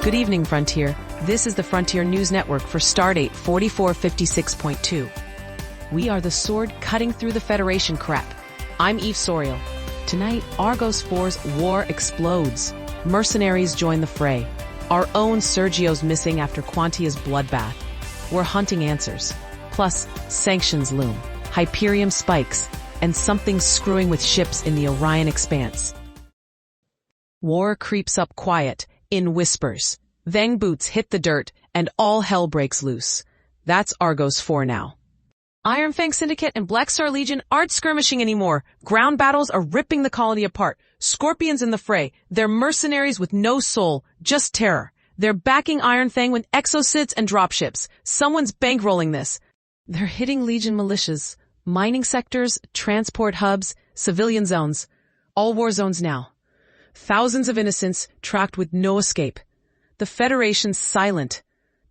Good evening, Frontier. This is the Frontier News Network for Stardate 4456.2. We are the sword cutting through the Federation crap. I'm Eve Soriel. Tonight, Argos 4's war explodes. Mercenaries join the fray. Our own Sergio's missing after Quantia's bloodbath. We're hunting answers. Plus, sanctions loom, Hyperium spikes, and something screwing with ships in the Orion Expanse. War creeps up quiet, in whispers. Then boots hit the dirt, and all hell breaks loose. That's Argos 4 now. Iron Fang Syndicate and Black Star Legion aren't skirmishing anymore. Ground battles are ripping the colony apart. Scorpions in the fray. They're mercenaries with no soul, just terror. They're backing Iron Fang with exocids and dropships. Someone's bankrolling this. They're hitting Legion militias, mining sectors, transport hubs, civilian zones. All war zones now. Thousands of innocents tracked with no escape. The Federation's silent,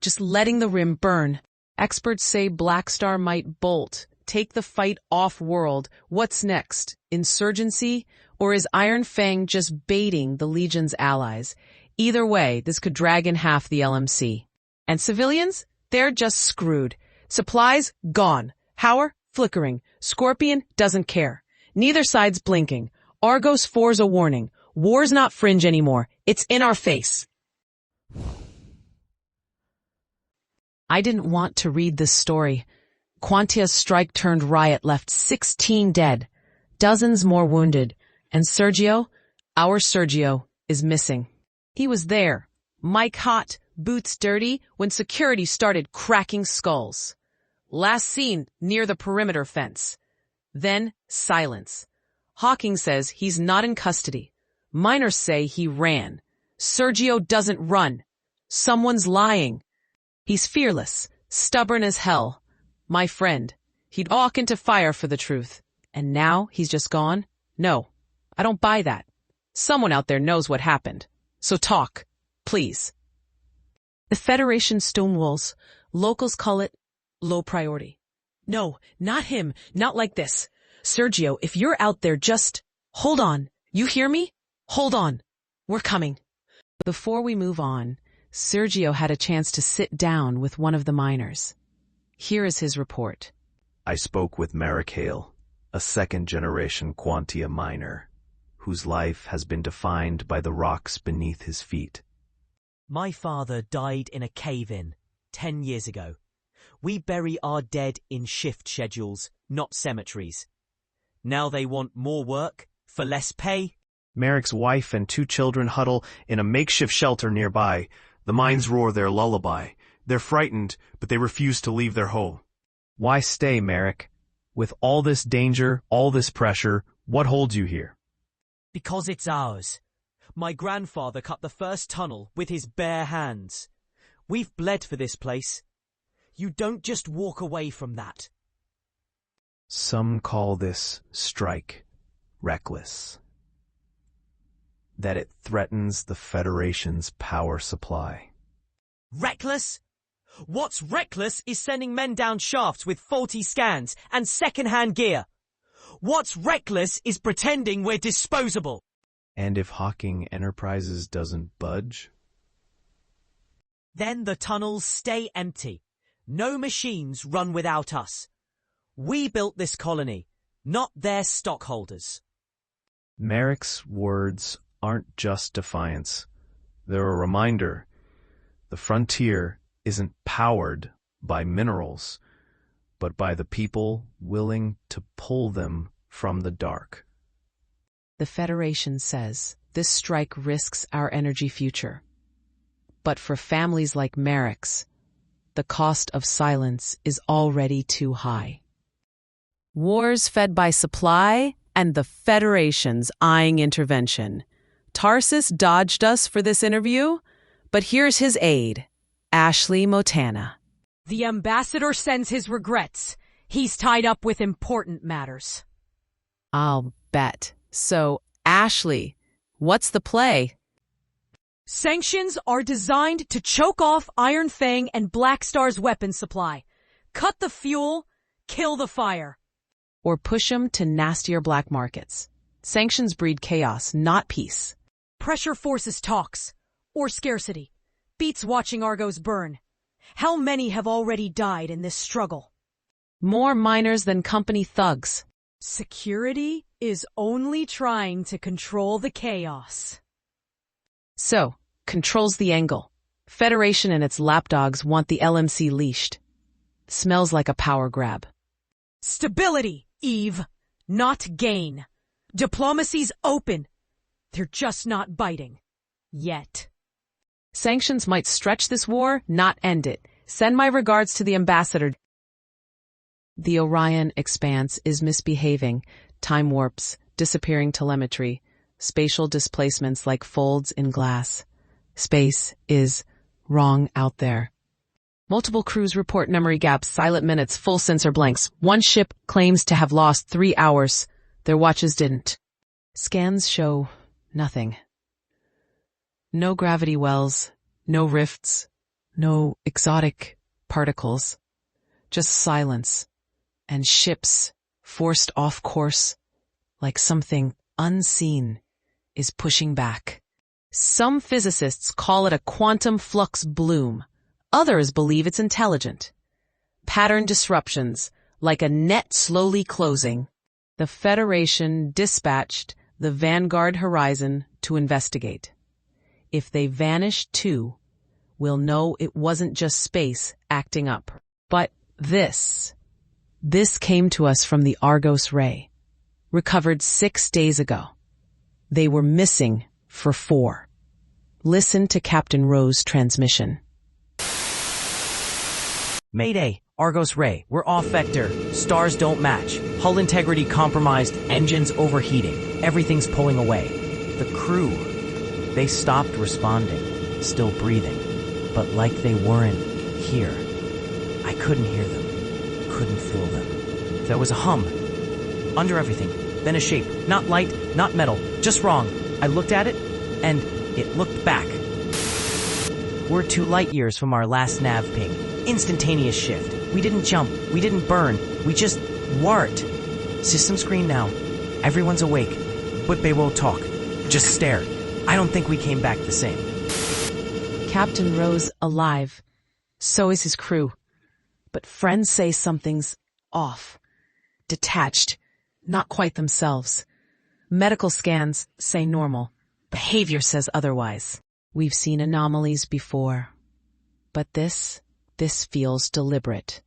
just letting the rim burn. Experts say Black Star might bolt, take the fight off-world. What's next? Insurgency? Or is Iron Fang just baiting the Legion's allies? Either way, this could drag in half the LMC. And civilians? They're just screwed. Supplies? Gone. Power? Flickering. Scorpion? Doesn't care. Neither side's blinking. Argos 4's a warning. War's not fringe anymore. It's in our face. I didn't want to read this story. Quantia's strike turned riot left 16 dead, dozens more wounded, and Sergio, our Sergio, is missing. He was there, mic hot, boots dirty, when security started cracking skulls. Last seen near the perimeter fence. Then silence. Hawking says he's not in custody. Miners say he ran. Sergio doesn't run. Someone's lying. He's fearless, stubborn as hell. My friend. He'd walk into fire for the truth. And now he's just gone? No, I don't buy that. Someone out there knows what happened. So talk, please. The Federation stonewalls. Locals call it low priority. No, not him. Not like this. Sergio, if you're out there, just hold on. You hear me? Hold on. We're coming. Before we move on, Sergio had a chance to sit down with one of the miners. Here is his report. I spoke with Merrick Hale, a second-generation Quantia miner, whose life has been defined by the rocks beneath his feet. My father died in a cave-in 10 years ago. We bury our dead in shift schedules, not cemeteries. Now they want more work for less pay. Merrick's wife and 2 children huddle in a makeshift shelter nearby. The mines roar their lullaby. They're frightened, but they refuse to leave their home. Why stay, Merrick? With all this danger, all this pressure, what holds you here? Because it's ours. My grandfather cut the first tunnel with his bare hands. We've bled for this place. You don't just walk away from that. Some call this strike reckless. That it threatens the Federation's power supply. Reckless? What's reckless is sending men down shafts with faulty scans and second-hand gear. What's reckless is pretending we're disposable. And if Hawking Enterprises doesn't budge? Then the tunnels stay empty. No machines run without us. We built this colony, not their stockholders. Merrick's words aren't just defiance. They're a reminder. The frontier isn't powered by minerals, but by the people willing to pull them from the dark. The Federation says this strike risks our energy future. But for families like Merrick's, the cost of silence is already too high. Wars fed by supply and the Federation's eyeing intervention. Tarsus dodged us for this interview, but here's his aide, Ashley Motana. The ambassador sends his regrets. He's tied up with important matters. I'll bet. So, Ashley, what's the play? Sanctions are designed to choke off Iron Fang and Black Star's weapon supply. Cut the fuel, kill the fire. Or push them to nastier black markets. Sanctions breed chaos, not peace. Pressure forces talks, or scarcity. Beats watching Argos burn. How many have already died in this struggle? More miners than company thugs. Security is only trying to control the chaos. So, controls the angle. Federation and its lapdogs want the LMC leashed. Smells like a power grab. Stability, Eve, not gain. Diplomacy's open. They're just not biting. Yet. Sanctions might stretch this war, not end it. Send my regards to the ambassador. The Orion Expanse is misbehaving. Time warps, disappearing telemetry, spatial displacements like folds in glass. Space is wrong out there. Multiple crews report memory gaps, silent minutes, full sensor blanks. One ship claims to have lost 3 hours. Their watches didn't. Scans show nothing. No gravity wells, no rifts, no exotic particles. Just silence and ships forced off course like something unseen is pushing back. Some physicists call it a quantum flux bloom. Others believe it's intelligent. Pattern disruptions, like a net slowly closing. The Federation dispatched the Vanguard Horizon to investigate. If they vanish too, we'll know it wasn't just space acting up. But this came to us from the Argos ray, recovered 6 days ago. They were missing for 4. Listen to Captain Rowe's transmission. Mayday, Argos Ray, we're off vector. Stars don't match. Hull integrity compromised. Engines overheating. Everything's pulling away. The crew, they stopped responding. Still breathing. But like they weren't here. I couldn't hear them. Couldn't feel them. There was a hum. Under everything. Then a shape. Not light, not metal. Just wrong. I looked at it, and it looked back. We're 2 light years from our last nav ping. Instantaneous shift. We didn't jump. We didn't burn. We just weren't. System screen now. Everyone's awake. But they won't talk. Just stare. I don't think we came back the same. Captain Rowe's alive. So is his crew. But friends say something's off. Detached. Not quite themselves. Medical scans say normal. Behavior says otherwise. We've seen anomalies before. But this feels deliberate.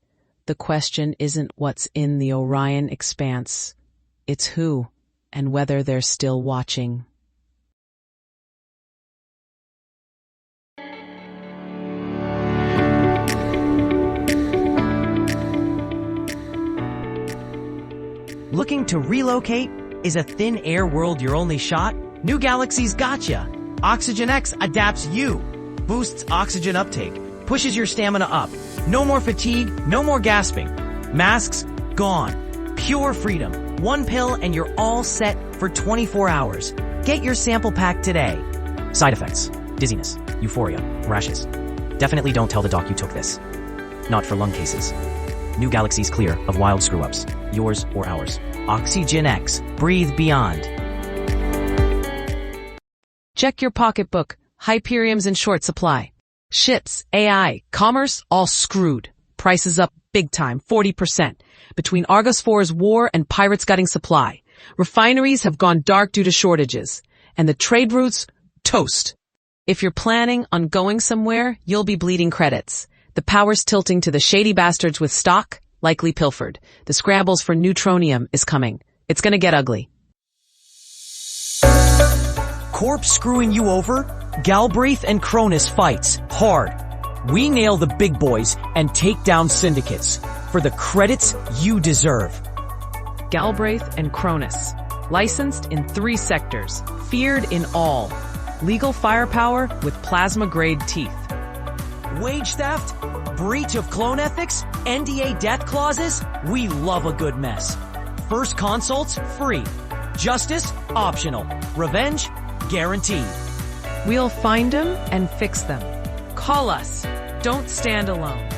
The question isn't what's in the Orion Expanse. It's who and whether they're still watching. Looking to relocate? Is a thin air world your only shot? New Galaxy's gotcha. Oxygen X adapts you. Boosts oxygen uptake. Pushes your stamina up. No more fatigue, no more gasping. Masks, gone. Pure freedom. 1 pill and you're all set for 24 hours. Get your sample pack today. Side effects. Dizziness. Euphoria. Rashes. Definitely don't tell the doc you took this. Not for lung cases. New Galaxy's clear of wild screw-ups. Yours or ours. Oxygen X. Breathe beyond. Check your pocketbook. Hyperium's in short supply. Ships, AI, commerce, all screwed. Prices up big time, 40%. Between Argos 4's war and pirates gutting supply. Refineries have gone dark due to shortages. And the trade routes, toast. If you're planning on going somewhere, you'll be bleeding credits. The power's tilting to the shady bastards with stock, likely pilfered. The scrambles for neutronium is coming. It's gonna get ugly. Corp screwing you over? Galbraith and Cronus fights hard. We nail the big boys and take down syndicates for the credits you deserve. Galbraith and Cronus. Licensed in 3 sectors. Feared in all. Legal firepower with plasma-grade teeth. Wage theft? Breach of clone ethics? NDA death clauses? We love a good mess. First consults? Free. Justice? Optional. Revenge? Guaranteed. We'll find them and fix them. Call us. Don't stand alone.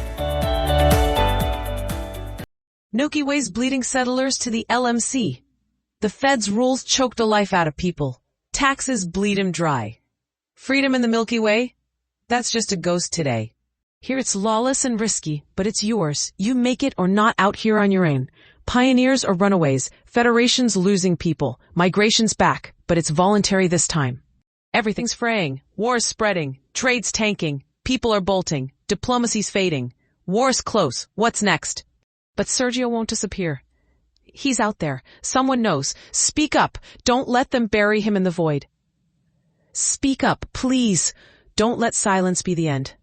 Milky Way's bleeding settlers to the LMC. The Fed's rules choke the life out of people. Taxes bleed 'em dry. Freedom in the Milky Way? That's just a ghost today. Here it's lawless and risky, but it's yours. You make it or not out here on your own. Pioneers or runaways, Federation's losing people, migration's back, but it's voluntary this time. Everything's fraying, war's spreading, trade's tanking, people are bolting, diplomacy's fading. War's close, what's next? But Sergio won't disappear. He's out there, someone knows. Speak up, don't let them bury him in the void. Speak up, please. Don't let silence be the end.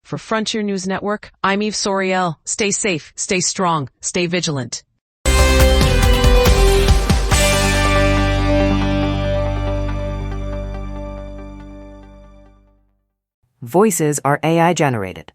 For Frontier News Network, I'm Eve Soriel. Stay safe, stay strong, stay vigilant. Voices are AI generated.